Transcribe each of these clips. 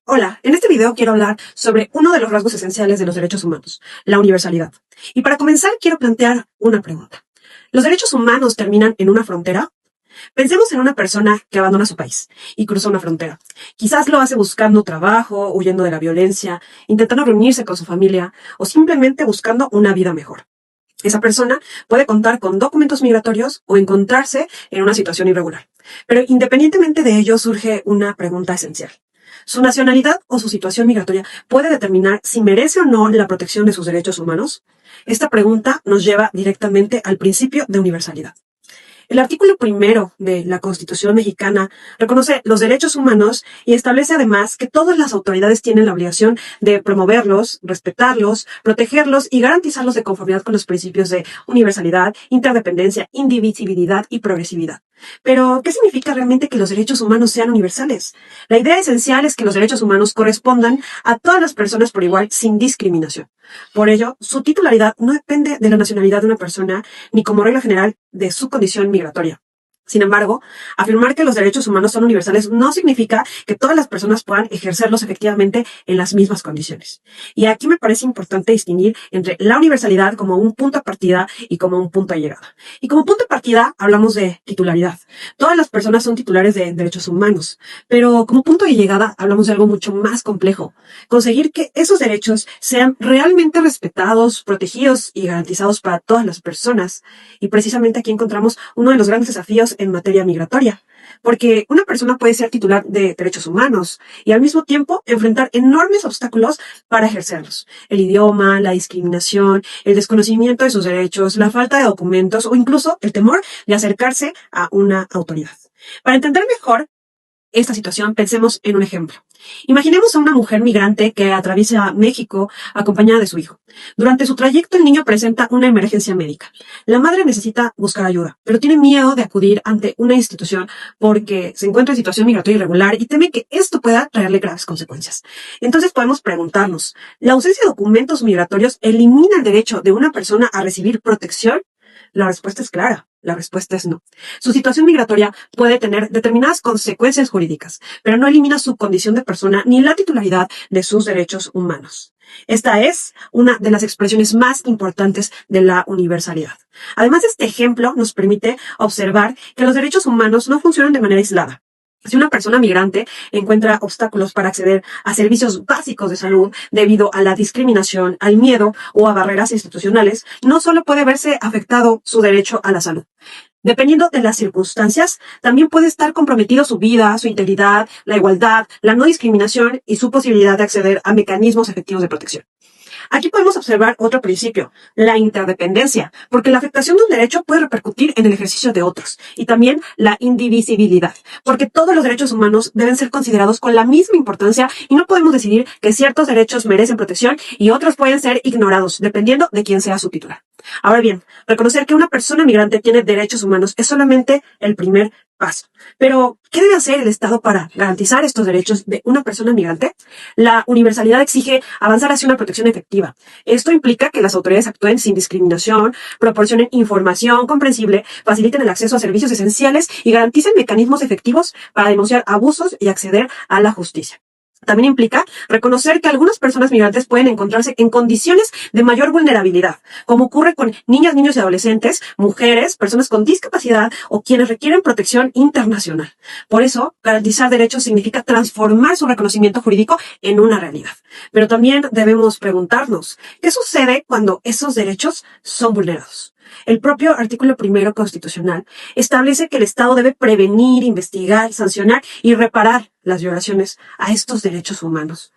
Hola, en este video quiero hablar sobre uno de los rasgos esenciales de los derechos humanos, la universalidad. Y para comenzar quiero plantear una pregunta. ¿Los derechos humanos terminan en una frontera? Pensemos en una persona que abandona su país y cruza una frontera. Quizás lo hace buscando trabajo, huyendo de la violencia, intentando reunirse con su familia o simplemente buscando una vida mejor. Esa persona puede contar con documentos migratorios o encontrarse en una situación irregular. Pero independientemente de ello surge una pregunta esencial. ¿Su nacionalidad o su situación migratoria puede determinar si merece o no la protección de sus derechos humanos? Esta pregunta nos lleva directamente al principio de universalidad. El artículo primero de la Constitución mexicana reconoce los derechos humanos y establece además que todas las autoridades tienen la obligación de promoverlos, respetarlos, protegerlos y garantizarlos de conformidad con los principios de universalidad, interdependencia, indivisibilidad y progresividad. Pero, ¿qué significa realmente que los derechos humanos sean universales? La idea esencial es que los derechos humanos correspondan a todas las personas por igual, sin discriminación. Por ello, su titularidad no depende de la nacionalidad de una persona ni como regla general de su condición migratoria. Sin embargo, afirmar que los derechos humanos son universales no significa que todas las personas puedan ejercerlos efectivamente en las mismas condiciones. Y aquí me parece importante distinguir entre la universalidad como un punto de partida y como un punto de llegada. Y como punto de partida hablamos de titularidad. Todas las personas son titulares de derechos humanos, pero como punto de llegada hablamos de algo mucho más complejo. Conseguir que esos derechos sean realmente respetados, protegidos y garantizados para todas las personas. Y precisamente aquí encontramos uno de los grandes desafíos en materia migratoria, porque una persona puede ser titular de derechos humanos y al mismo tiempo enfrentar enormes obstáculos para ejercerlos. El idioma, la discriminación, el desconocimiento de sus derechos, la falta de documentos o incluso el temor de acercarse a una autoridad. Para entender mejor esta situación, pensemos en un ejemplo. Imaginemos a una mujer migrante que atraviesa México acompañada de su hijo. Durante su trayecto, el niño presenta una emergencia médica. La madre necesita buscar ayuda, pero tiene miedo de acudir ante una institución porque se encuentra en situación migratoria irregular y teme que esto pueda traerle graves consecuencias. Entonces podemos preguntarnos, ¿la ausencia de documentos migratorios elimina el derecho de una persona a recibir protección? La respuesta es clara. La respuesta es no. Su situación migratoria puede tener determinadas consecuencias jurídicas, pero no elimina su condición de persona ni la titularidad de sus derechos humanos. Esta es una de las expresiones más importantes de la universalidad. Además, este ejemplo nos permite observar que los derechos humanos no funcionan de manera aislada. Si una persona migrante encuentra obstáculos para acceder a servicios básicos de salud debido a la discriminación, al miedo o a barreras institucionales, no solo puede verse afectado su derecho a la salud. Dependiendo de las circunstancias, también puede estar comprometido su vida, su integridad, la igualdad, la no discriminación y su posibilidad de acceder a mecanismos efectivos de protección. Aquí podemos observar otro principio, la interdependencia, porque la afectación de un derecho puede repercutir en el ejercicio de otros, y también la indivisibilidad, porque todos los derechos humanos deben ser considerados con la misma importancia y no podemos decidir que ciertos derechos merecen protección y otros pueden ser ignorados, dependiendo de quién sea su titular. Ahora bien, reconocer que una persona migrante tiene derechos humanos es solamente el primer paso. Pero, ¿qué debe hacer el Estado para garantizar estos derechos de una persona migrante? La universalidad exige avanzar hacia una protección efectiva. Esto implica que las autoridades actúen sin discriminación, proporcionen información comprensible, faciliten el acceso a servicios esenciales y garanticen mecanismos efectivos para denunciar abusos y acceder a la justicia. También implica reconocer que algunas personas migrantes pueden encontrarse en condiciones de mayor vulnerabilidad, como ocurre con niñas, niños y adolescentes, mujeres, personas con discapacidad o quienes requieren protección internacional. Por eso, garantizar derechos significa transformar su reconocimiento jurídico en una realidad. Pero también debemos preguntarnos, ¿qué sucede cuando esos derechos son vulnerados? El propio artículo primero constitucional establece que el Estado debe prevenir, investigar, sancionar y reparar las violaciones a estos derechos humanos.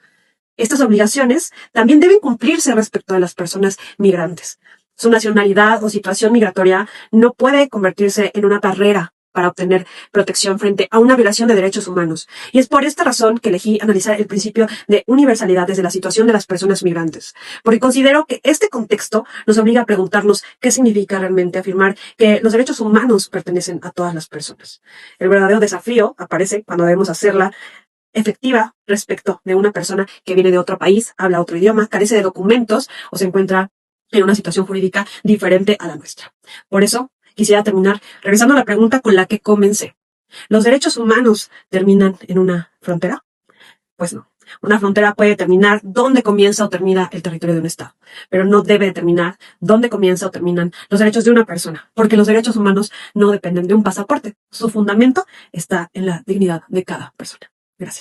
Estas obligaciones también deben cumplirse respecto de las personas migrantes. Su nacionalidad o situación migratoria no puede convertirse en una barrera para obtener protección frente a una violación de derechos humanos. Y es por esta razón que elegí analizar el principio de universalidad desde la situación de las personas migrantes, porque considero que este contexto nos obliga a preguntarnos qué significa realmente afirmar que los derechos humanos pertenecen a todas las personas. El verdadero desafío aparece cuando debemos hacerla efectiva respecto de una persona que viene de otro país, habla otro idioma, carece de documentos o se encuentra en una situación jurídica diferente a la nuestra. Por eso, quisiera terminar regresando a la pregunta con la que comencé. ¿Los derechos humanos terminan en una frontera? Pues no. Una frontera puede determinar dónde comienza o termina el territorio de un Estado, pero no debe determinar dónde comienza o terminan los derechos de una persona, porque los derechos humanos no dependen de un pasaporte. Su fundamento está en la dignidad de cada persona. Gracias.